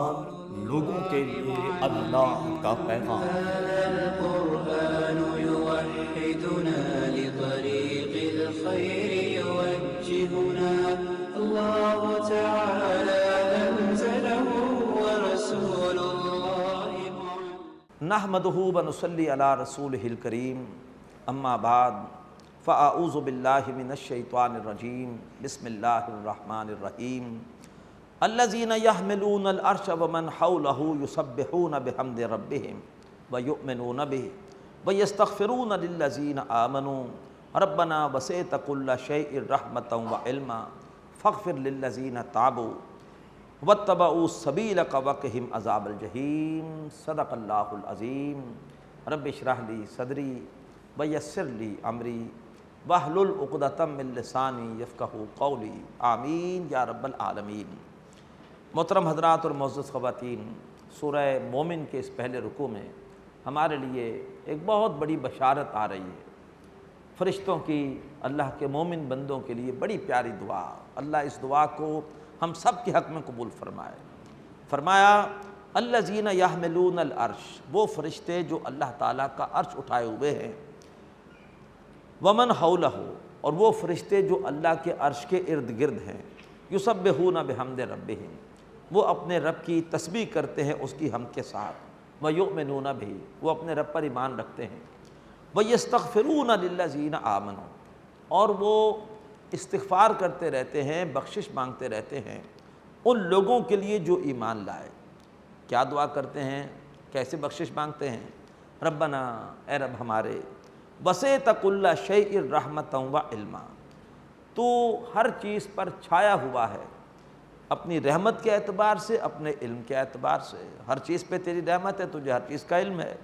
قرآن لوگوں کے لیے اللہ کا پیغام۔ القرآن يوحدنا لطريق الخير يوجهنا الله تعالى أنزله ورسول الله نحمده ونصلي على رسوله الكريم اما بعد فاعوذ باللہ من الشیطان الرجیم بسم اللہ الرحمن الرحیم الذین یحملون العرش ومن حولہ یسبحون بحمد ربہم ویؤمنون بہ ویستغفرون للذین آمنوا ربنا وسعت کل شیء رحمۃ وعلما فاغفر للذین تابوا واتبعوا سبیلک وقہم عذاب الجحیم صدق اللہ العظیم رب اشرح لی صدری ویسر لی امری واحلل عقدۃ من لسانی یفقہوا قولی آمین یا رب العالمین۔ محترم حضرات اور معزز خواتین، سورہ مومن کے اس پہلے رکوع میں ہمارے لیے ایک بہت بڑی بشارت آ رہی ہے، فرشتوں کی اللہ کے مومن بندوں کے لیے بڑی پیاری دعا۔ اللہ اس دعا کو ہم سب کے حق میں قبول فرمائے۔ فرمایا الذین یحملون العرش، وہ فرشتے جو اللہ تعالیٰ کا عرش اٹھائے ہوئے ہیں، ومن حولہ، اور وہ فرشتے جو اللہ کے عرش کے ارد گرد ہیں، یسبحون بحمد ربہم، وہ اپنے رب کی تسبیح کرتے ہیں اس کی حمد کے ساتھ، ویؤمنون بہ، وہ اپنے رب پر ایمان رکھتے ہیں، ویستغفرون للذین آمنوا، اور وہ استغفار کرتے رہتے ہیں، بخشش مانگتے رہتے ہیں ان لوگوں کے لیے جو ایمان لائے۔ کیا دعا کرتے ہیں، کیسے بخشش مانگتے ہیں؟ ربنا، اے رب ہمارے، وسعت کل شیء رحمۃ وعلما، تو ہر چیز پر چھایا ہوا ہے، اپنی رحمت کے اعتبار سے، اپنے علم کے اعتبار سے، ہر چیز پہ تیری رحمت ہے، تجھے ہر چیز کا علم ہے۔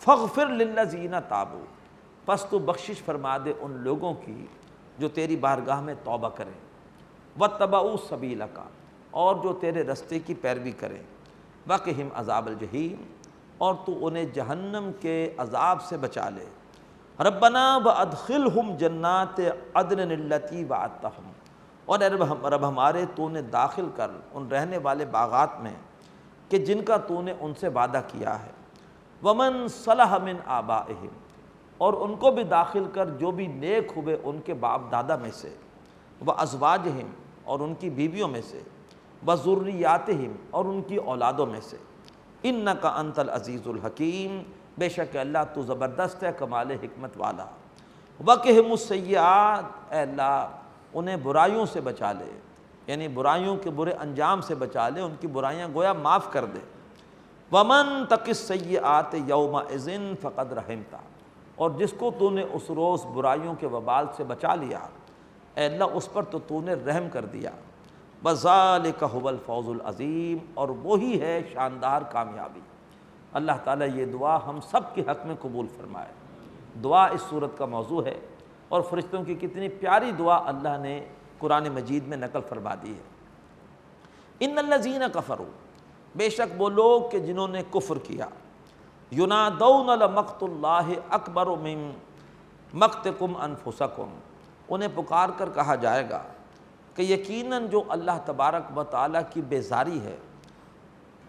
فاغفر للذین تابوا، پس تو بخشش فرما دے ان لوگوں کی جو تیری بارگاہ میں توبہ کریں، واتبعوا سبیلک، اور جو تیرے رستے کی پیروی کریں، وقہم عذاب الجحیم، اور تو انہیں جہنم کے عذاب سے بچا لے۔ ربنا وادخلہم جنات عدن التی وعدتہم، اور اے رب ہمارے، تو نے داخل کر ان رہنے والے باغات میں کہ جن کا تو نے ان سے وعدہ کیا ہے، ومن صلح من آبائہم، اور ان کو بھی داخل کر جو بھی نیک ہوئے ان کے باپ دادا میں سے، وازواجہم، اور ان کی بیویوں میں سے، وذریاتہم، اور ان کی اولادوں میں سے، انک انت العزیز الحکیم، بے شک اللہ تو زبردست ہے، کمال حکمت والا۔ وقہم السیئات، اے اللہ انہیں برائیوں سے بچا لے، یعنی برائیوں کے برے انجام سے بچا لے، ان کی برائیاں گویا معاف کر دے۔ ومن تق السیئات یومئذ فقد رحمتہ، اور جس کو تو نے اس روز برائیوں کے وبال سے بچا لیا، اے اللہ اس پر تو نے رحم کر دیا۔ وذالک ھو الفوز العظیم، اور وہی ہے شاندار کامیابی۔ اللہ تعالیٰ یہ دعا ہم سب کے حق میں قبول فرمائے۔ دعا اس صورت کا موضوع ہے، اور فرشتوں کی کتنی پیاری دعا اللہ نے قرآن مجید میں نقل فرما دی ہے۔ ان الذین کفروا، بے شک وہ لوگ کہ جنہوں نے کفر کیا، ینادون لمقت اللہ اکبر من مقتکم انفسکم، انہیں پکار کر کہا جائے گا کہ یقیناً جو اللہ تبارک و تعالیٰ کی بیزاری ہے،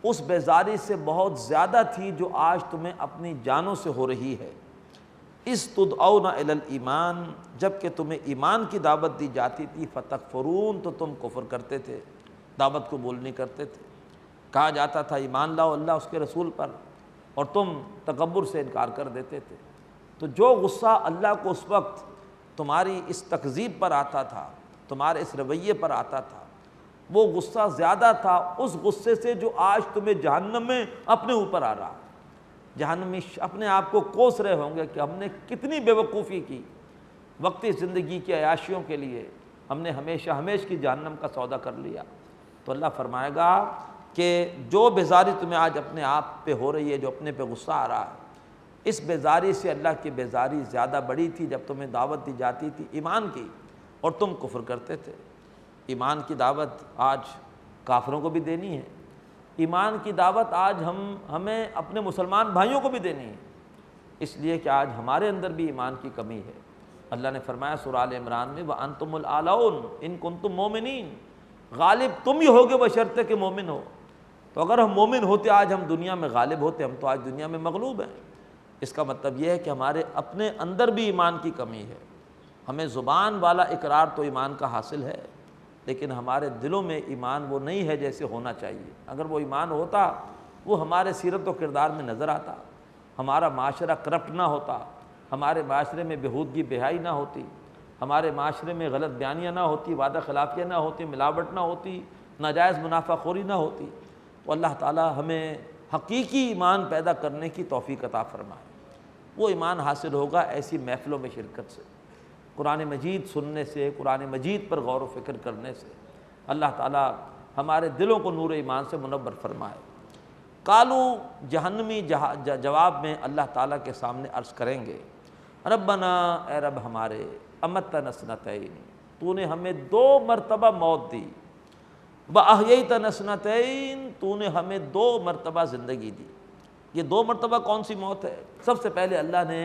اس بیزاری سے بہت زیادہ تھی جو آج تمہیں اپنی جانوں سے ہو رہی ہے۔ اذ تدعون الی الایمان، جب کہ تمہیں ایمان کی دعوت دی جاتی تھی، فتکفرون، تو تم کفر کرتے تھے، دعوت قبول نہیں کرتے تھے۔ کہا جاتا تھا ایمان لاؤ اللہ اس کے رسول پر، اور تم تکبر سے انکار کر دیتے تھے۔ تو جو غصہ اللہ کو اس وقت تمہاری اس تکذیب پر آتا تھا، تمہارے اس رویے پر آتا تھا، وہ غصہ زیادہ تھا اس غصے سے جو آج تمہیں جہنم میں اپنے اوپر آ رہا۔ جہنمی اپنے آپ کو کوس رہے ہوں گے کہ ہم نے کتنی بے وقوفی کی، وقتی زندگی کی عیاشیوں کے لیے ہم نے ہمیشہ ہمیش کی جہنم کا سودا کر لیا۔ تو اللہ فرمائے گا کہ جو بیزاری تمہیں آج اپنے آپ پہ ہو رہی ہے، جو اپنے پہ غصہ آ رہا ہے، اس بیزاری سے اللہ کی بیزاری زیادہ بڑی تھی جب تمہیں دعوت دی جاتی تھی ایمان کی، اور تم کفر کرتے تھے۔ ایمان کی دعوت آج کافروں کو بھی دینی ہے، ایمان کی دعوت آج ہمیں اپنے مسلمان بھائیوں کو بھی دینی ہے، اس لیے کہ آج ہمارے اندر بھی ایمان کی کمی ہے۔ اللہ نے فرمایا سورہ آل عمران میں وَأَنْتُمُ الْأَعْلَوْنَ إِن كُنتُم مُؤْمِنِينَ، غالب تم ہی ہوگے بشرطے کہ مومن ہو۔ تو اگر ہم مومن ہوتے آج ہم دنیا میں غالب ہوتے، ہم تو آج دنیا میں مغلوب ہیں۔ اس کا مطلب یہ ہے کہ ہمارے اپنے اندر بھی ایمان کی کمی ہے۔ ہمیں زبان والا اقرار تو ایمان کا حاصل ہے، لیکن ہمارے دلوں میں ایمان وہ نہیں ہے جیسے ہونا چاہیے۔ اگر وہ ایمان ہوتا، وہ ہمارے سیرت و کردار میں نظر آتا، ہمارا معاشرہ کرپٹ نہ ہوتا، ہمارے معاشرے میں بےہودگی بےحائی نہ ہوتی، ہمارے معاشرے میں غلط بیانیاں نہ ہوتی، وعدہ خلافیاں نہ ہوتی، ملاوٹ نہ ہوتی، ناجائز منافع خوری نہ ہوتی۔ تو اللہ تعالیٰ ہمیں حقیقی ایمان پیدا کرنے کی توفیق عطا فرمائے۔ وہ ایمان حاصل ہوگا ایسی محفلوں میں شرکت سے، قرآن مجید سننے سے، قرآن مجید پر غور و فکر کرنے سے۔ اللہ تعالیٰ ہمارے دلوں کو نور ایمان سے منور فرمائے۔ قالو جہنمی جواب میں اللہ تعالیٰ کے سامنے عرض کریں گے، ربنا اے رب ہمارے، امتنا سنتین، تو نے ہمیں 2 مرتبہ موت دی، وَأَحْيَيْتَنَا سنتین، تو نے ہمیں 2 مرتبہ زندگی دی۔ یہ 2 مرتبہ کون سی موت ہے؟ سب سے پہلے اللہ نے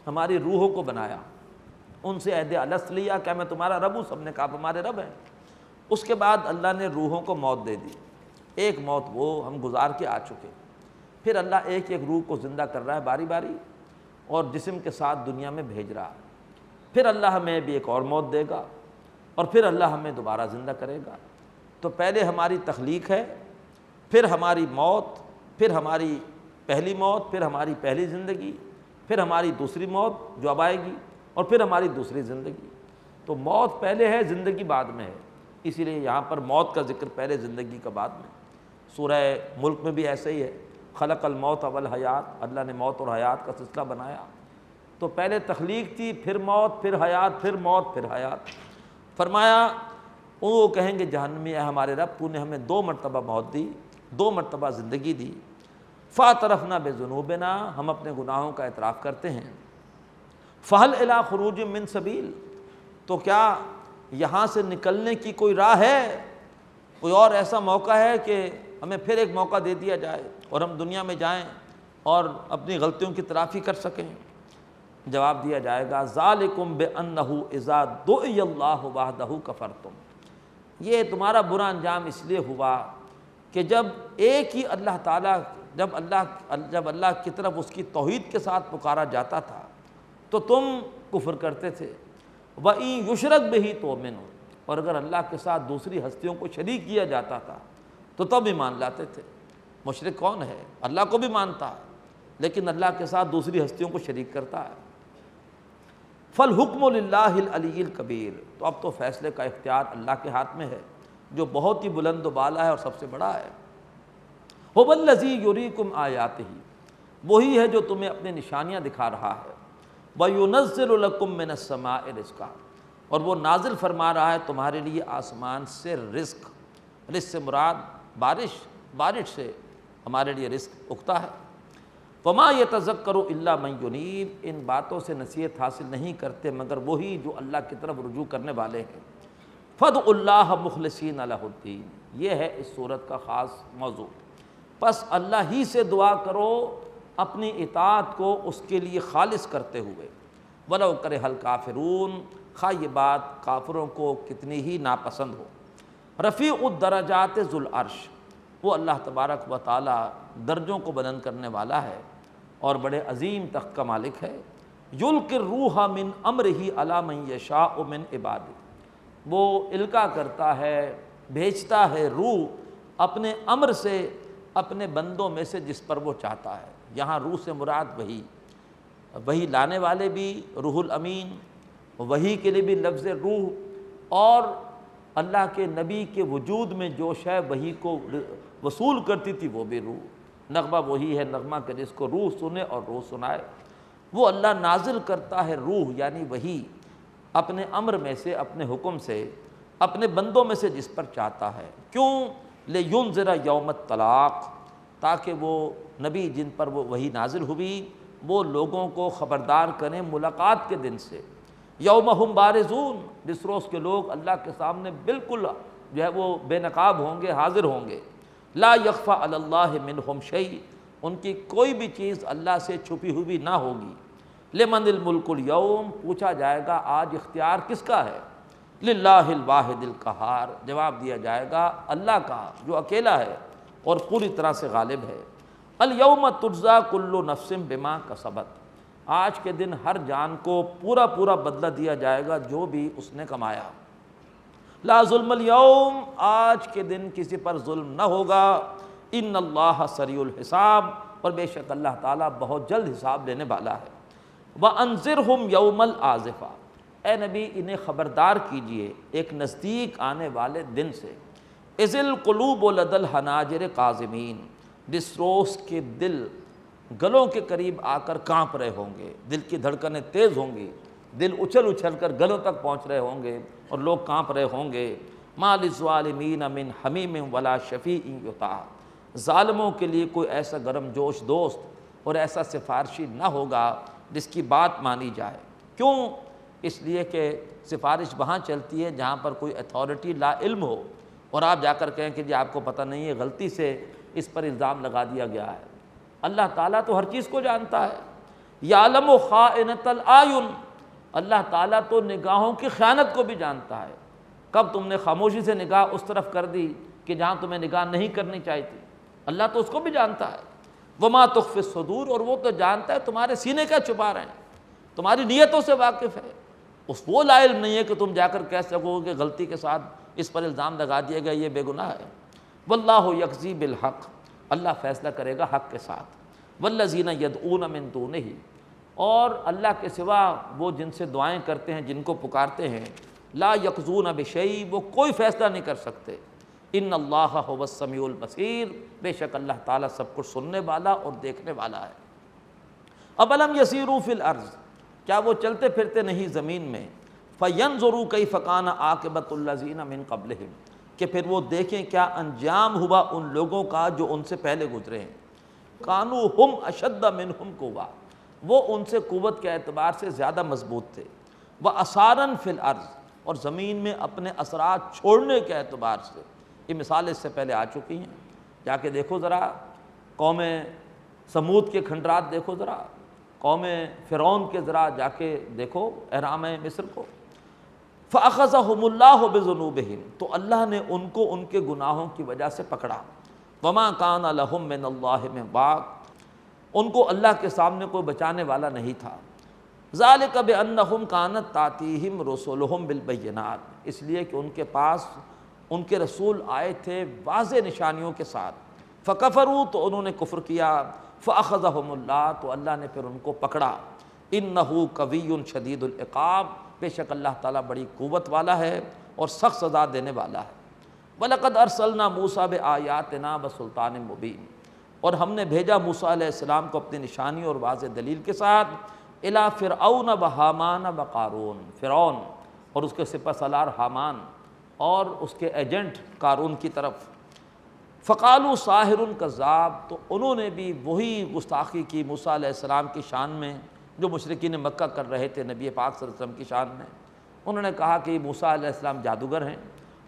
ہماری روحوں کو بنایا، ان سے عہد الست لیا، کیا میں تمہارا رب ہوں؟ سب نے کہا ہمارے رب ہیں۔ اس کے بعد اللہ نے روحوں کو موت دے دی، ایک موت وہ ہم گزار کے آ چکے، پھر اللہ ایک ایک روح کو زندہ کر رہا ہے باری باری، اور جسم کے ساتھ دنیا میں بھیج رہا ہے۔ پھر اللہ ہمیں بھی ایک اور موت دے گا، اور پھر اللہ ہمیں دوبارہ زندہ کرے گا۔ تو پہلے ہماری تخلیق ہے، پھر ہماری موت، پھر ہماری پہلی موت، پھر ہماری پہلی زندگی، پھر ہماری دوسری موت جو اب آئے گی، اور پھر ہماری دوسری زندگی۔ تو موت پہلے ہے، زندگی بعد میں ہے، اسی لیے یہاں پر موت کا ذکر پہلے، زندگی کا بعد میں۔ سورہ ملک میں بھی ایسے ہی ہے، خلق الموت والحیات، اللہ نے موت اور حیات کا سلسلہ بنایا۔ تو پہلے تخلیق تھی، پھر موت، پھر حیات، پھر موت، پھر حیات۔ فرمایا وہ کہیں گے جہنمی، اے ہمارے رب، تو نے ہمیں 2 مرتبہ موت دی، 2 مرتبہ زندگی دی۔ فاعترفنا بذنوبنا، ہم اپنے گناہوں کا اعتراف کرتے ہیں۔ فہل الی خروج من سبیل، تو کیا یہاں سے نکلنے کی کوئی راہ ہے؟ کوئی اور ایسا موقع ہے کہ ہمیں پھر ایک موقع دے دیا جائے اور ہم دنیا میں جائیں اور اپنی غلطیوں کی تلافی کر سکیں؟ جواب دیا جائے گا، ذالکم بانہ اذا دعی اللہ وحدہ کفرتم، یہ تمہارا برا انجام اس لیے ہوا کہ جب ایک ہی اللہ تعالیٰ، جب اللہ کی طرف اس کی توحید کے ساتھ پکارا جاتا تھا تو تم کفر کرتے تھے۔ وَإِن يُشْرَكْ بِهِ تُؤْمِنُوا، اور اگر اللہ کے ساتھ دوسری ہستیوں کو شریک کیا جاتا تھا تو تب ایمان لاتے تھے۔ مشرک کون ہے؟ اللہ کو بھی مانتا ہے لیکن اللہ کے ساتھ دوسری ہستیوں کو شریک کرتا ہے۔ فَالْحُكْمُ لِلَّهِ الْعَلِيِّ الْكَبِيرِ، تو اب تو فیصلے کا اختیار اللہ کے ہاتھ میں ہے جو بہت ہی بلند و بالا ہے اور سب سے بڑا ہے۔ هُوَ الَّذِي يُرِيكُمْ آيَاتِهِ، وہی ہے جو تمہیں اپنے نشانیاں دکھا رہا ہے۔ وَيُنَزِّلُ لَكُم مِّنَ السَّمَاءِ رِزْقًا، اور وہ نازل فرما رہا ہے تمہارے لیے آسمان سے رزق۔ رزق سے مراد بارش، بارش سے ہمارے لیے رزق اگتا ہے۔ وَمَا يَتَذَكَّرُ إِلَّا مَن يُنِيبُ، ان باتوں سے نصیحت حاصل نہیں کرتے مگر وہی جو اللہ کی طرف رجوع کرنے والے ہیں۔ فَادْعُوا اللَّهَ مُخْلِصِينَ لَهُ الدِّينَ، یہ ہے اس صورت کا خاص موضوع۔ پس اللہ ہی سے دعا کرو اپنی اطاعت کو اس کے لیے خالص کرتے ہوئے۔ وَلَوْ كَرِهَ الْكَافِرُونَ، خواہ یہ بات کافروں کو کتنی ہی ناپسند ہو۔ رفیع الدرجات ذو العرش، وہ اللہ تبارک و تعالی درجوں کو بلند کرنے والا ہے اور بڑے عظیم تخت کا مالک ہے۔ یلقی الروح من امرہ علی من یشاء من عبادہ، وہ القا کرتا ہے، بھیجتا ہے روح اپنے امر سے اپنے بندوں میں سے جس پر وہ چاہتا ہے۔ یہاں روح سے مراد وہی لانے والے بھی روح الامین، وہی کے لیے بھی لفظ روح، اور اللہ کے نبی کے وجود میں جو شے وہی کو وصول کرتی تھی وہ بھی روح۔ نغمہ وہی ہے نغمہ کہ جس کو روح سنے اور روح سنائے۔ وہ اللہ نازل کرتا ہے روح یعنی وہی اپنے امر میں سے، اپنے حکم سے، اپنے بندوں میں سے جس پر چاہتا ہے۔ کیوں؟ لِيُنذِرَ یوم الطلاق، تاکہ وہ نبی جن پر وہ وہی نازل ہوئی وہ لوگوں کو خبردار کریں ملاقات کے دن سے۔ یوم ہم بارزون، جس روز کے لوگ اللہ کے سامنے بالکل جو ہے وہ بے نقاب ہوں گے، حاضر ہوں گے۔ لا یخفی علی اللہ منہم شیء، ان کی کوئی بھی چیز اللہ سے چھپی ہوئی نہ ہوگی۔ لمن الملک اليوم، پوچھا جائے گا آج اختیار کس کا ہے؟ للہ الواحد القہار، جواب دیا جائے گا اللہ کا جو اکیلا ہے، اور پوری طرح سے غالب ہے۔ الیوم تجزا کل نفس بما کسبت، آج کے دن ہر جان کو پورا پورا بدلہ دیا جائے گا جو بھی اس نے کمایا۔ لا ظلم الیوم، آج کے دن کسی پر ظلم نہ ہوگا۔ ان اللہ سریع الحساب، اور بے شک اللہ تعالیٰ بہت جلد حساب لینے والا ہے۔ وَأَنذِرْهُمْ يَوْمَ الْآزِفَةِ، اے نبی انہیں خبردار کیجئے ایک نزدیک آنے والے دن سے۔ اِذِ الْقُلُوبُ لَدَى الْحَنَاجِرِ قَاذِمِينَ، جس روز کے دل گلوں کے قریب آ کر کانپ رہے ہوں گے، دل کی دھڑکنیں تیز ہوں گی، دل اچھل اچھل کر گلوں تک پہنچ رہے ہوں گے اور لوگ کانپ رہے ہوں گے۔ مَا لِلظَّالِمِينَ مِنْ حَمِيمٍ وَلَا شَفِيعٍ يُطَاعُ، ظالموں کے لیے کوئی ایسا گرم جوش دوست اور ایسا سفارشی نہ ہوگا جس کی بات مانی جائے۔ کیوں؟ اس لیے کہ سفارش وہاں چلتی ہے جہاں پر کوئی اتھارٹی لا علم ہو، اور آپ جا کر کہیں کہ جی آپ کو پتہ نہیں ہے، غلطی سے اس پر الزام لگا دیا گیا ہے۔ اللہ تعالیٰ تو ہر چیز کو جانتا ہے۔ یعلم خائنۃ الاعین، اللہ تعالیٰ تو نگاہوں کی خیانت کو بھی جانتا ہے۔ کب تم نے خاموشی سے نگاہ اس طرف کر دی کہ جہاں تمہیں نگاہ نہیں کرنی چاہیے تھی، اللہ تو اس کو بھی جانتا ہے۔ وما تخفی الصدور، اور وہ تو جانتا ہے تمہارے سینے کیا چھپا رہے ہیں، تمہاری نیتوں سے واقف ہے۔ اس وہ لا علم نہیں ہے کہ تم جا کر کہہ سکو کہ غلطی کے ساتھ اس پر الزام لگا دیا گیا، یہ بے گناہ ہے۔ واللہ یقضی بالحق، اللہ فیصلہ کرے گا حق کے ساتھ۔ والذین یدعون من دونہ، اور اللہ کے سوا وہ جن سے دعائیں کرتے ہیں، جن کو پکارتے ہیں، لا یقضون بشیء، وہ کوئی فیصلہ نہیں کر سکتے۔ ان اللہ هو السمیع البصیر، بے شک اللہ تعالیٰ سب کچھ سننے والا اور دیکھنے والا ہے۔ اولم یسیروا فی الارض، کیا وہ چلتے پھرتے نہیں زمین میں، فینظروا کیف کان عاقبۃ الذین من قبلہم، کہ پھر وہ دیکھیں کیا انجام ہوا ان لوگوں کا جو ان سے پہلے گزرے ہیں۔ کانوا ہم اشد منہم قوۃ، وہ ان سے قوت کے اعتبار سے زیادہ مضبوط تھے۔ وآثارا فی الارض، اور زمین میں اپنے اثرات چھوڑنے کے اعتبار سے، یہ مثال اس سے پہلے آ چکی ہیں۔ جا کے دیکھو ذرا قوم سمود کے کھنڈرات، دیکھو ذرا قوم فرعون کے، ذرا جا کے دیکھو احرام مصر کو۔ فأخذہم اللہ بذنوبہم، تو اللہ نے ان کو ان کے گناہوں کی وجہ سے پکڑا۔ وما کان لہم من اللہ من واق، ان کو اللہ کے سامنے کوئی بچانے والا نہیں تھا۔ ذالک بانہم کانت تاتیہم رسلہم بالبینات، اس لیے کہ ان کے پاس ان کے رسول آئے تھے واضح نشانیوں کے ساتھ۔ فکفروا، تو انہوں نے کفر کیا۔ فاخذہم اللہ، تو اللہ نے پھر ان کو پکڑا۔ انہ قوی شدید العقاب، بے شک اللہ تعالیٰ بڑی قوت والا ہے اور سخت سزا دینے والا ہے۔ وَلَقَدْ أَرْسَلْنَا مُوسَىٰ بِآيَاتِنَا وَسُلْطَانٍ مُبِينٍ، اور ہم نے بھیجا موسیٰ علیہ السلام کو اپنی نشانی اور واضح دلیل کے ساتھ، إِلَىٰ فِرْعَوْنَ وَحَامَانَ وَقَارُونَ، فرعون اور اس کے سپہ سالار حامان اور اس کے ایجنٹ قارون کی طرف۔ فقالوا ساحر کذاب، تو انہوں نے بھی وہی گستاخی کی موسیٰ علیہ السلام کی شان میں جو مشرکین مکہ کر رہے تھے نبی پاک صلی اللہ علیہ وسلم کی شان میں۔ انہوں نے کہا کہ موسیٰ علیہ السلام جادوگر ہیں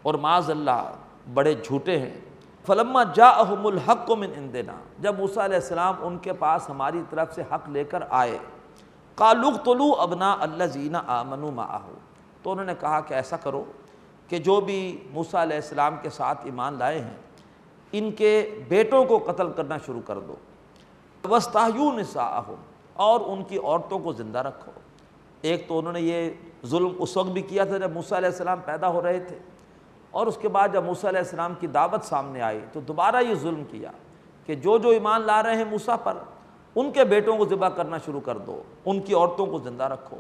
اور معاذ اللہ بڑے جھوٹے ہیں۔ فلما جاءہم الحق من عندنا، جب موسیٰ علیہ السلام ان کے پاس ہماری طرف سے حق لے کر آئے، قالوا اقتلوا ابناء الذین آمنوا معہ، تو انہوں نے کہا کہ ایسا کرو کہ جو بھی موسیٰ علیہ السلام کے ساتھ ایمان لائے ہیں ان کے بیٹوں کو قتل کرنا شروع کر دو۔ واستحیوا نساءہم، اور ان کی عورتوں کو زندہ رکھو۔ ایک تو انہوں نے یہ ظلم اس وقت بھی کیا تھا جب موسیٰ علیہ السلام پیدا ہو رہے تھے، اور اس کے بعد جب موسیٰ علیہ السلام کی دعوت سامنے آئی تو دوبارہ یہ ظلم کیا کہ جو ایمان لا رہے ہیں موسیٰ پر، ان کے بیٹوں کو ذبح کرنا شروع کر دو، ان کی عورتوں کو زندہ رکھو۔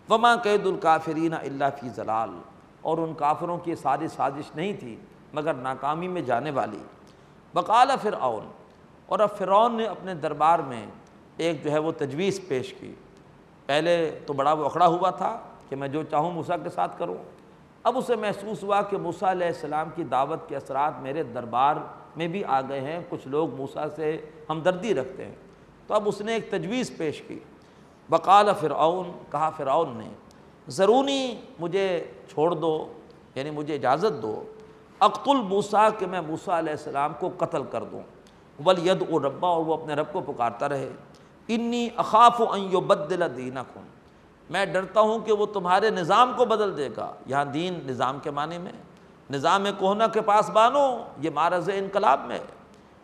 وما کید الکافرین الا فی ضلال، اور ان کافروں کی ساری سازش نہیں تھی مگر ناکامی میں جانے والی۔ وقال فرعون، اور اب فرعون نے اپنے دربار میں ایک جو ہے وہ تجویز پیش کی۔ پہلے تو بڑا وہ اکڑا ہوا تھا کہ میں جو چاہوں موسیٰ کے ساتھ کروں، اب اسے محسوس ہوا کہ موسیٰ علیہ السلام کی دعوت کے اثرات میرے دربار میں بھی آ گئے ہیں، کچھ لوگ موسیٰ سے ہمدردی رکھتے ہیں، تو اب اس نے ایک تجویز پیش کی۔ وقال فرعون، کہا فرعون نے، ذرونی، مجھے چھوڑ دو، یعنی مجھے اجازت دو، اقتل موسیٰ، کہ میں موسیٰ علیہ السلام کو قتل کر دوں، ولیدعو ربہ، اور وہ اپنے رب کو پکارتا رہے، انی اخاف ان یبدل دینکم، میں ڈرتا ہوں کہ وہ تمہارے نظام کو بدل دے گا۔ یہاں دین نظام کے معنی میں، نظام کہنہ کے پاس بانو، یہ معرض انقلاب میں،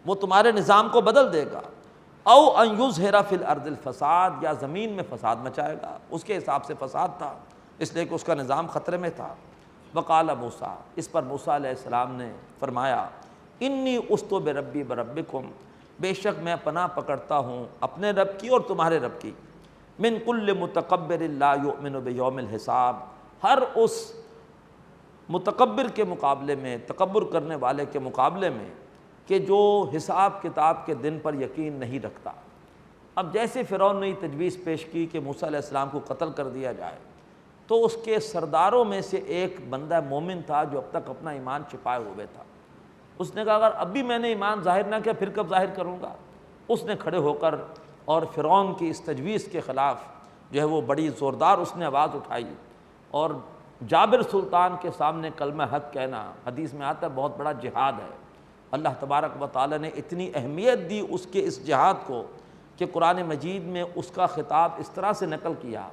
وہ تمہارے نظام کو بدل دے گا، او ان یظہر فی الارض الفساد، یا زمین میں فساد مچائے گا۔ اس کے حساب سے فساد تھا، اس لیے کہ اس کا نظام خطرے میں تھا۔ وقال موسیٰ، اس پر موسیٰ علیہ السلام نے فرمایا، انی اُسْتُ بربی بربکم، بے شک میں پناہ پکڑتا ہوں اپنے رب کی اور تمہارے رب کی، من کل متکبر لا یؤمن بیوم الحساب، ہر اس متکبر کے مقابلے میں، تکبر کرنے والے کے مقابلے میں کہ جو حساب کتاب کے دن پر یقین نہیں رکھتا۔ اب جیسے فرعون نے تجویز پیش کی کہ موسیٰ علیہ السلام کو قتل کر دیا جائے، تو اس کے سرداروں میں سے ایک بندہ مومن تھا جو اب تک اپنا ایمان چھپائے ہوئے تھا۔ اس نے کہا اگر اب بھی میں نے ایمان ظاہر نہ کیا پھر کب ظاہر کروں گا؟ اس نے کھڑے ہو کر اور فرعون کی اس تجویز کے خلاف جو ہے وہ بڑی زوردار اس نے آواز اٹھائی، اور جابر سلطان کے سامنے کلمہ حق کہنا، حدیث میں آتا ہے، بہت بڑا جہاد ہے۔ اللہ تبارک و تعالیٰ نے اتنی اہمیت دی اس کے اس جہاد کو کہ قرآن مجید میں اس کا خطاب اس طرح سے نقل کیا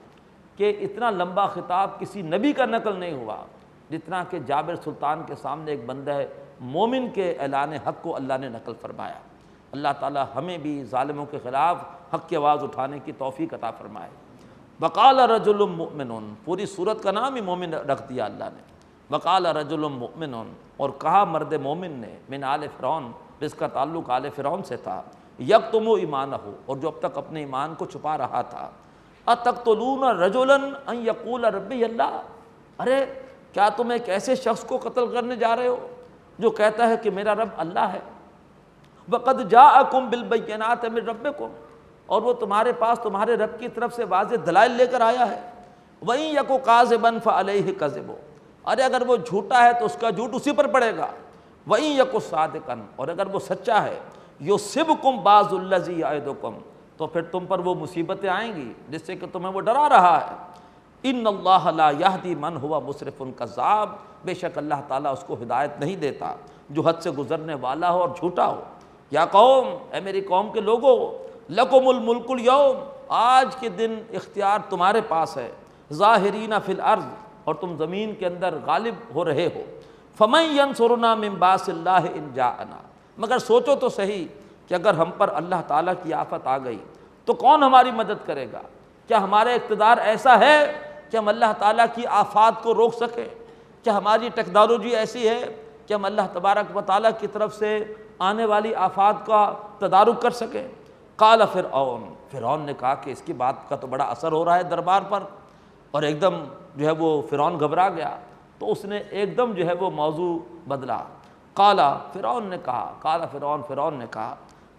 کہ اتنا لمبا خطاب کسی نبی کا نقل نہیں ہوا جتنا کہ جابر سلطان کے سامنے ایک بندہ مومن کے اعلان حق کو اللہ نے نقل فرمایا۔ اللہ تعالیٰ ہمیں بھی ظالموں کے خلاف حق کی آواز اٹھانے کی توفیق عطا فرمائے۔ وقال رجل مؤمن، پوری سورت کا نام ہی مومن رکھ دیا اللہ نے۔ وقال رجل مؤمن، اور کہا مرد مومن نے، من آل فرعون، جس کا تعلق آل فرعون سے تھا، یکتم ایمانہ، اور جو اب تک اپنے ایمان کو چھپا رہا تھا، اتقتلون رجلا ان یقول ربی اللہ، ارے کیا تم ایک ایسے شخص کو قتل کرنے جا رہے ہو جو کہتا ہے کہ میرا رب اللہ ہے؟ وقد جاءکم بالبینات من ربکم، اور وہ تمہارے پاس تمہارے رب کی طرف سے واضح دلائل لے کر آیا ہے۔ وَإِن يَكُ كَاذِبًا فَعَلَيْهِ كَذِبُهُ، ارے اگر وہ جھوٹا ہے تو اس کا جھوٹ اسی پر پڑے گا۔ وَإِن يَكُ صَادِقًا، اور اگر وہ سچا ہے، يُصِبْكُم بَعْضُ الَّذِي يَعِدُكُم، تو پھر تم پر وہ مصیبتیں آئیں گی جس سے کہ تمہیں وہ ڈرا رہا ہے۔ إِنَّ اللَّهَ لَا يَهْدِي مَنْ هُوَ مُسْرِفٌ كَذَّابٌ، بے شک اللہ تعالیٰ اس کو ہدایت نہیں دیتا جو حد سے گزرنے والا ہو اور جھوٹا ہو۔ یا قوم، اے میری قوم کے لوگو، لَكُمُ الْمُلْكُ الْيَوْمَ، آج کے دن اختیار تمہارے پاس ہے، ظاہرین فی الارض، اور تم زمین کے اندر غالب ہو رہے ہو۔ فَمَن يَنصُرُنَا مِن بَأْسِ اللَّهِ إِن جَاءَنَا، مگر سوچو تو صحیح کہ اگر ہم پر اللہ تعالیٰ کی آفت آ گئی تو کون ہماری مدد کرے گا؟ کیا ہمارا اقتدار ایسا ہے کہ ہم اللہ تعالیٰ کی آفات کو روک سکیں؟ کیا ہماری ٹیکنالوجی ایسی ہے کہ ہم اللہ تبارک و تعالیٰ کی طرف سے آنے والی آفات کا تدارک کر سکیں؟ قال فرعون نے کہا کہ اس کی بات کا تو بڑا اثر ہو رہا ہے دربار پر، اور ایک دم جو ہے وہ فرعون گھبرا گیا، تو اس نے ایک دم جو ہے وہ موضوع بدلا۔ فرعون نے کہا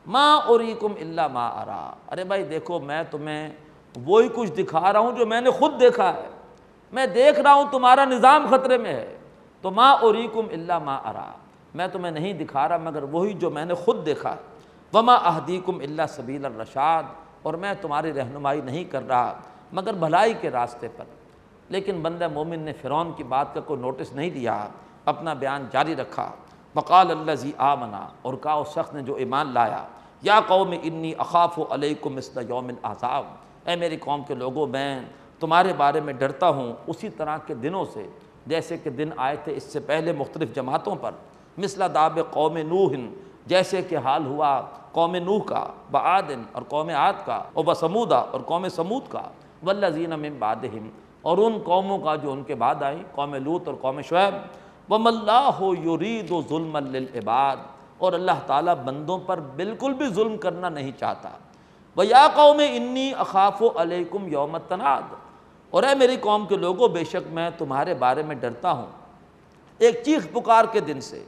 ما اریکم الا ما ارا، ارے بھائی دیکھو میں تمہیں وہی کچھ دکھا رہا ہوں جو میں نے خود دیکھا ہے، میں دیکھ رہا ہوں تمہارا نظام خطرے میں ہے، تو ما اریکم الا ما ارا، میں تمہیں نہیں دکھا رہا مگر وہی جو میں نے خود دیکھا ہے۔ وما اہدیکم الا سبیل الرشاد، اور میں تمہاری رہنمائی نہیں کر رہا مگر بھلائی کے راستے پر۔ لیکن بندہ مومن نے فرعون کی بات کا کوئی نوٹس نہیں دیا، اپنا بیان جاری رکھا۔ وقال الذی آمنا، اور کہا اس شخص نے جو ایمان لایا، یا قوم انی اخاف علیکم مثل یوم الاحزاب، اے میری قوم کے لوگوں میں تمہارے بارے میں ڈرتا ہوں اسی طرح کے دنوں سے جیسے کہ دن آئے تھے اس سے پہلے مختلف جماعتوں پر، مثل داب قوم نوح، جیسے کہ حال ہوا قوم نوح کا، وعاد اور قوم عاد کا، اور وثمود اور قوم سمود کا، والذین من بعدہم، اور ان قوموں کا جو ان کے بعد آئیں، قوم لوط اور قوم شعیب۔ وَمَا اللَّهُ يُرِيدُ ظُلْمًا لِلْعِبَادِ، اور اللہ تعالیٰ بندوں پر بالکل بھی ظلم کرنا نہیں چاہتا۔ وَيَا قَوْمِ إِنِّي أَخَافُ عَلَيْكُمْ يَوْمَ التَّنَادِ، اور اے میری قوم کے لوگوں بے شک میں تمہارے بارے میں ڈرتا ہوں ایک چیخ پکار کے دن سے،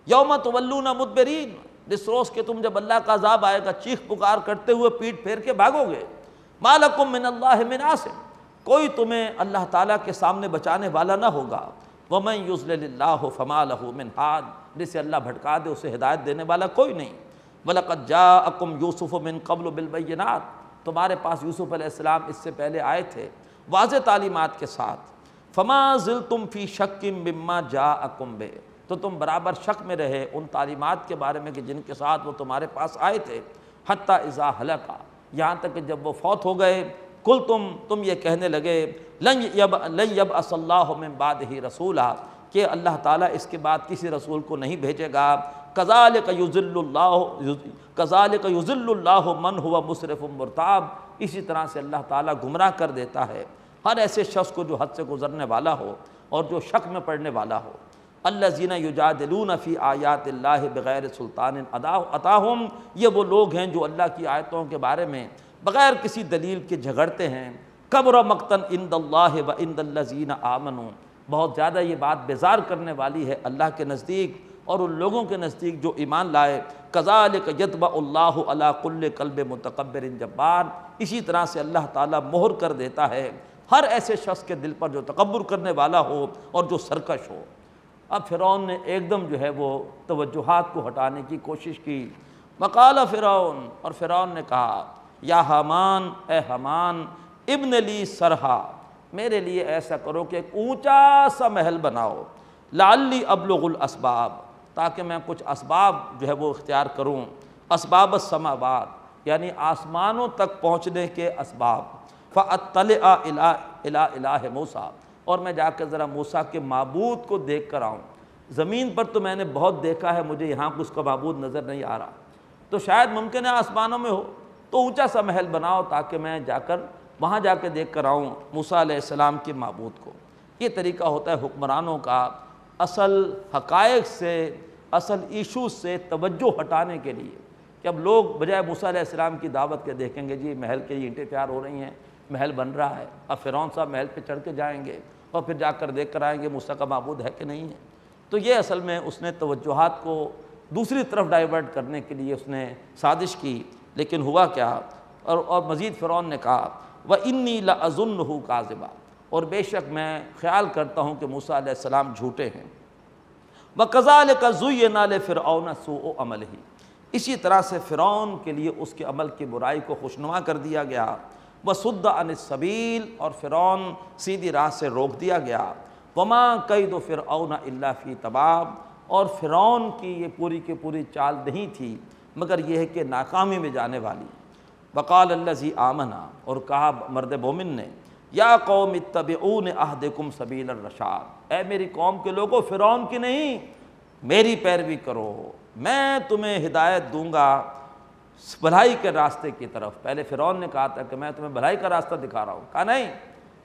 یوم تولون مدبرین، جس روز کہ تم جب اللہ کا عذاب آئے گا چیخ پکار کرتے ہوئے پیٹ پھیر کے بھاگو گے۔ ما لکم من اللہ من عاصم، کوئی تمہیں اللہ تعالیٰ کے سامنے بچانے والا نہ ہوگا۔ ومن یضلل اللہ فما لہ من ہاد، جسے اللہ بھٹکا دے اسے ہدایت دینے والا کوئی نہیں۔ وَلَقَدْ جَاءَكُمْ يُوسُفُ مِن قَبْلُ بِالْبَيِّنَاتِ، تمہارے پاس یوسف علیہ السلام اس سے پہلے آئے تھے واضح تعلیمات کے ساتھ۔ فَمَا زِلْتُمْ فِي شَكٍّ مِّمَّا جَاءَكُمْ بِهِ، تو تم برابر شک میں رہے ان تعلیمات کے بارے میں کہ جن کے ساتھ وہ تمہارے پاس آئے تھے۔ حَتَّى إِذَا هَلَكَ، یہاں تک کہ جب وہ فوت ہو گئے، تم یہ کہنے لگے لن یبعث اللہ من بعدہ رسولا، کہ اللہ تعالیٰ اس کے بعد کسی رسول کو نہیں بھیجے گا۔ کذالک یضل اللہ من ہوا مسرف مرتاب، اسی طرح سے اللہ تعالیٰ گمراہ کر دیتا ہے ہر ایسے شخص کو جو حد سے گزرنے والا ہو اور جو شک میں پڑنے والا ہو۔ الذین یجادلون فی آیات اللہ بغیر سلطان اتاہم، یہ وہ لوگ ہیں جو اللہ کی آیتوں کے بارے میں بغیر کسی دلیل کے جھگڑتے ہیں۔ کبر مقتا عند اللہ و عند الذین آمنوا، بہت زیادہ یہ بات بیزار کرنے والی ہے اللہ کے نزدیک اور ان لوگوں کے نزدیک جو ایمان لائے۔ کذالک یطبع اللہ علی کل قلب متکبر جبار، اسی طرح سے اللہ تعالیٰ مہر کر دیتا ہے ہر ایسے شخص کے دل پر جو تکبر کرنے والا ہو اور جو سرکش ہو۔ اب فرعون نے ایک دم جو ہے وہ توجہات کو ہٹانے کی کوشش کی۔ وقال فرعون، اور فرعون نے کہا، یا حامان، اے حامان، ابن لی سرحا، میرے لیے ایسا کرو کہ ایک اونچا سا محل بناؤ، لعلی ابلغ الاسباب، تاکہ میں کچھ اسباب جو ہے وہ اختیار کروں، اسباب السماوات یعنی آسمانوں تک پہنچنے کے اسباب، فاطلع الی الہ موسیٰ، اور میں جا کے ذرا موسیٰ کے معبود کو دیکھ کر آؤں۔ زمین پر تو میں نے بہت دیکھا ہے، مجھے یہاں اس کا معبود نظر نہیں آ رہا، تو شاید ممکن ہے آسمانوں میں ہو، تو اونچا سا محل بناؤ تاکہ میں جا کر وہاں جا کے دیکھ کر آؤں موسیٰ علیہ السلام کے معبود کو۔ یہ طریقہ ہوتا ہے حکمرانوں کا اصل حقائق سے، اصل ایشوز سے توجہ ہٹانے کے لیے، کہ اب لوگ بجائے موسیٰ علیہ السلام کی دعوت کے دیکھیں گے جی محل کے اینٹیں تیار ہو رہی ہیں، محل بن رہا ہے، اب فرعون صاحب محل پہ چڑھ کے جائیں گے اور پھر جا کر دیکھ کر آئیں گے موسیٰ کا معبود ہے کہ نہیں ہے۔ تو یہ اصل میں اس نے توجہات کو دوسری طرف ڈائیورٹ کرنے کے لیے اس نے سازش کی، لیکن ہوا کیا؟ اور مزید فرعون نے کہا، وَإِنِّي لَأَظُنُّهُ كَاذِبًا، اور بے شک میں خیال کرتا ہوں کہ موسیٰ علیہ السلام جھوٹے ہیں۔ وَكَذَلِكَ زُيِّنَ لِفِرْعَوْنَ سُوءُ عَمَلِهِ، اسی طرح سے فرعون کے لیے اس کے عمل کی برائی کو خوشنما کر دیا گیا۔ وَصُدَّ عَنِ السَّبِيلِ، اور فرعون سیدھی راہ سے روک دیا گیا۔ وَمَا كَيْدُ فِرْعَوْنَ إِلَّا فِي تَبَابٍ، اور فرعون کی یہ پوری کی پوری چال نہیں تھی مگر یہ ہے کہ ناکامی میں جانے والی۔ وقال الذی آمنا، اور کہا مرد مومن نے، یا قوم اتبعون اہدکم سبیل الرشاد، اے میری قوم کے لوگوں فرعون کی نہیں میری پیروی کرو، میں تمہیں ہدایت دوں گا بھلائی کے راستے کی طرف۔ پہلے فرعون نے کہا تھا کہ میں تمہیں بھلائی کا راستہ دکھا رہا ہوں، کہا نہیں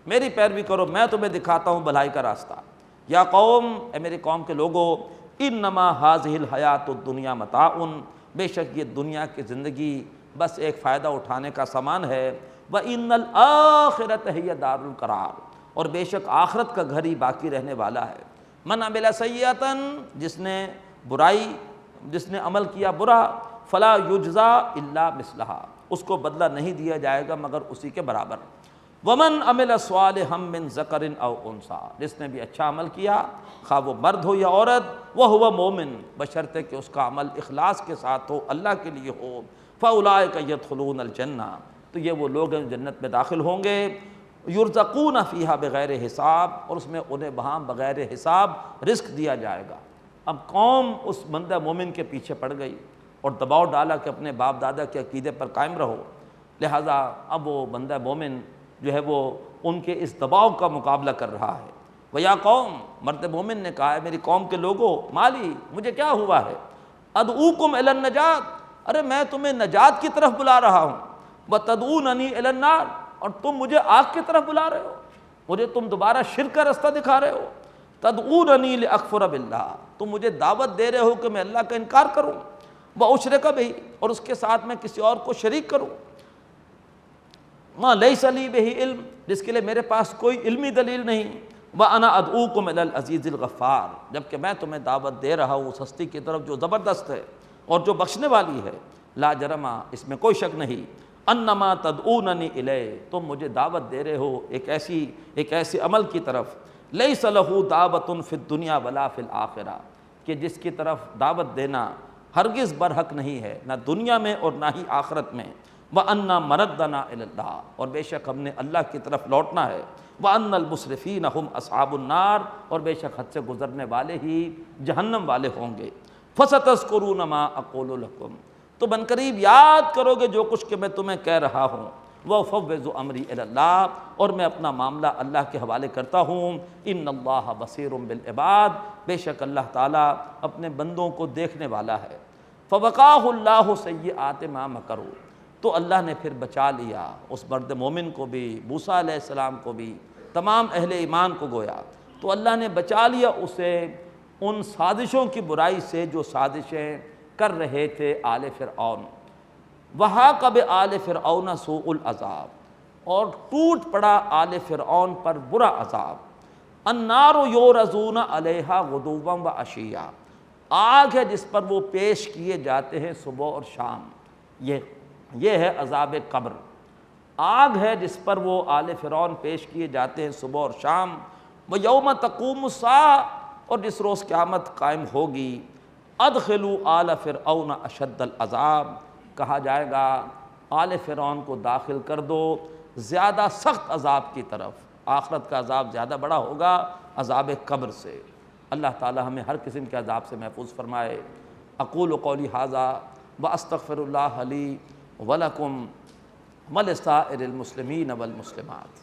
میری پیروی کرو، میں تمہیں دکھاتا ہوں بھلائی کا راستہ۔ یا قوم، اے میری قوم کے لوگوں، انما ھذہ الحیات الدنیا متاع، بے شک یہ دنیا کی زندگی بس ایک فائدہ اٹھانے کا سامان ہے۔ وَإِنَّ الْآخِرَةَ هِيَ دَارُ الْقَرَارِ، اور بے شک آخرت کا گھر ہی باقی رہنے والا ہے۔ من عمل سیئۃ، جس نے عمل کیا برا، فلا یجزا الا مثلہا، اس کو بدلہ نہیں دیا جائے گا مگر اسی کے برابر۔ ومن عمل صالحا من ذکر او انثیٰ، جس نے بھی اچھا عمل کیا خواہ وہ مرد ہو یا عورت، وہو مومن، بشرطے کہ اس کا عمل اخلاص کے ساتھ ہو، اللہ کے لیے ہو، فاولئک یدخلون الجنہ، تو یہ وہ لوگ ہیں جنت میں داخل ہوں گے۔ یرزقون فیہا بغیر حساب، اور اس میں انہیں وہاں بغیر حساب رزق دیا جائے گا۔ اب قوم اس بندہ مومن کے پیچھے پڑ گئی اور دباؤ ڈالا کہ اپنے باپ دادا کے عقیدے پر قائم رہو، لہٰذا اب وہ بندہ مومن جو ہے وہ ان کے اس دباؤ کا مقابلہ کر رہا ہے۔ وَيَا قوم، مرد مومن نے کہا ہے میری قوم کے لوگوں، مالی، مجھے کیا ہوا ہے، ادعوکم الی النجات، ارے میں تمہیں نجات کی طرف بلا رہا ہوں، وتدعوننی الی النار، اور تم مجھے آگ کی طرف بلا رہے ہو، مجھے تم دوبارہ شرک کا رستہ دکھا رہے ہو۔ تدعوننی لاکفر باللہ، تم مجھے دعوت دے رہے ہو کہ میں اللہ کا انکار کروں، واشرک بہ، اور اس کے ساتھ میں کسی اور کو شریک کروں، ما لیس لی بہ علم، جس کے لیے میرے پاس کوئی علمی دلیل نہیں، وانا ادعوکم الی العزیز الغفار، جبکہ میں تمہیں دعوت دے رہا ہوں اس ہستی کی طرف جو زبردست ہے اور جو بخشنے والی ہے۔ لا جرم، اس میں کوئی شک نہیں، انما تدعوننی الیہ، تم مجھے دعوت دے رہے ہو ایک ایسے عمل کی طرف، لیس لہ دعوت فی الدنیا ولا فی الآخرہ، کہ جس کی طرف دعوت دینا ہرگز برحق نہیں ہے، نہ دنیا میں اور نہ ہی آخرت میں۔ وَأَنَّ مَرَدَّنَا إِلَى اللَّهِ، اور بے شک ہم نے اللہ کی طرف لوٹنا ہے۔ وَأَنَّ الْمُسْرِفِينَ هُمْ أَصْحَابُ النَّارِ، اور بے شک حد سے گزرنے والے ہی جہنم والے ہوں گے۔ فَسَتَذْكُرُونَ مَا أَقُولُ لَكُمْ، تو بن قریب یاد کرو گے جو کچھ کہ میں تمہیں کہہ رہا ہوں۔ وَأُفَوِّضُ أَمْرِي إِلَى اللَّهِ، اور میں اپنا معاملہ اللہ کے حوالے کرتا ہوں۔ إِنَّ اللَّهَ بَصِيرٌ بِالْعِبَادِ، بے شک اللہ تعالیٰ اپنے بندوں کو دیکھنے والا ہے۔ فَوَقَاهُ اللَّهُ سَيِّئَاتِ مَا مَكَرُوا، تو اللہ نے پھر بچا لیا اس مرد مومن کو بھی، موسیٰ علیہ السلام کو بھی، تمام اہل ایمان کو گویا، تو اللہ نے بچا لیا اسے ان سازشوں کی برائی سے جو سازشیں کر رہے تھے آل فرعون۔ وَحَاقَ بِآلِ فِرْعَوْنَ سُوءُ الْعَذَابِ، اور ٹوٹ پڑا آل فرعون پر برا عذاب۔ النَّارُ يُعْرَضُونَ عَلَيْهَا غُدُوًّا وَعَشِيًّا، آگ ہے جس پر وہ پیش کیے جاتے ہیں صبح اور شام۔ یہ ہے عذاب قبر، آگ ہے جس پر وہ آل فرعون پیش کیے جاتے ہیں صبح اور شام۔ وَيَوْمَ تَقُومُ السَّاعَةُ، اور جس روز قیامت قائم ہوگی، أَدْخِلُوا آلَ فِرْعَوْنَ أَشَدَّ الْعَذَابِ، کہا جائے گا آل فرعون کو داخل کر دو زیادہ سخت عذاب کی طرف۔ آخرت کا عذاب زیادہ بڑا ہوگا عذاب قبر سے۔ اللہ تعالی ہمیں ہر قسم کے عذاب سے محفوظ فرمائے۔ اقول قولی ھذا واستغفر اللہ لی ولکم ولسائر المسلمین والمسلمات۔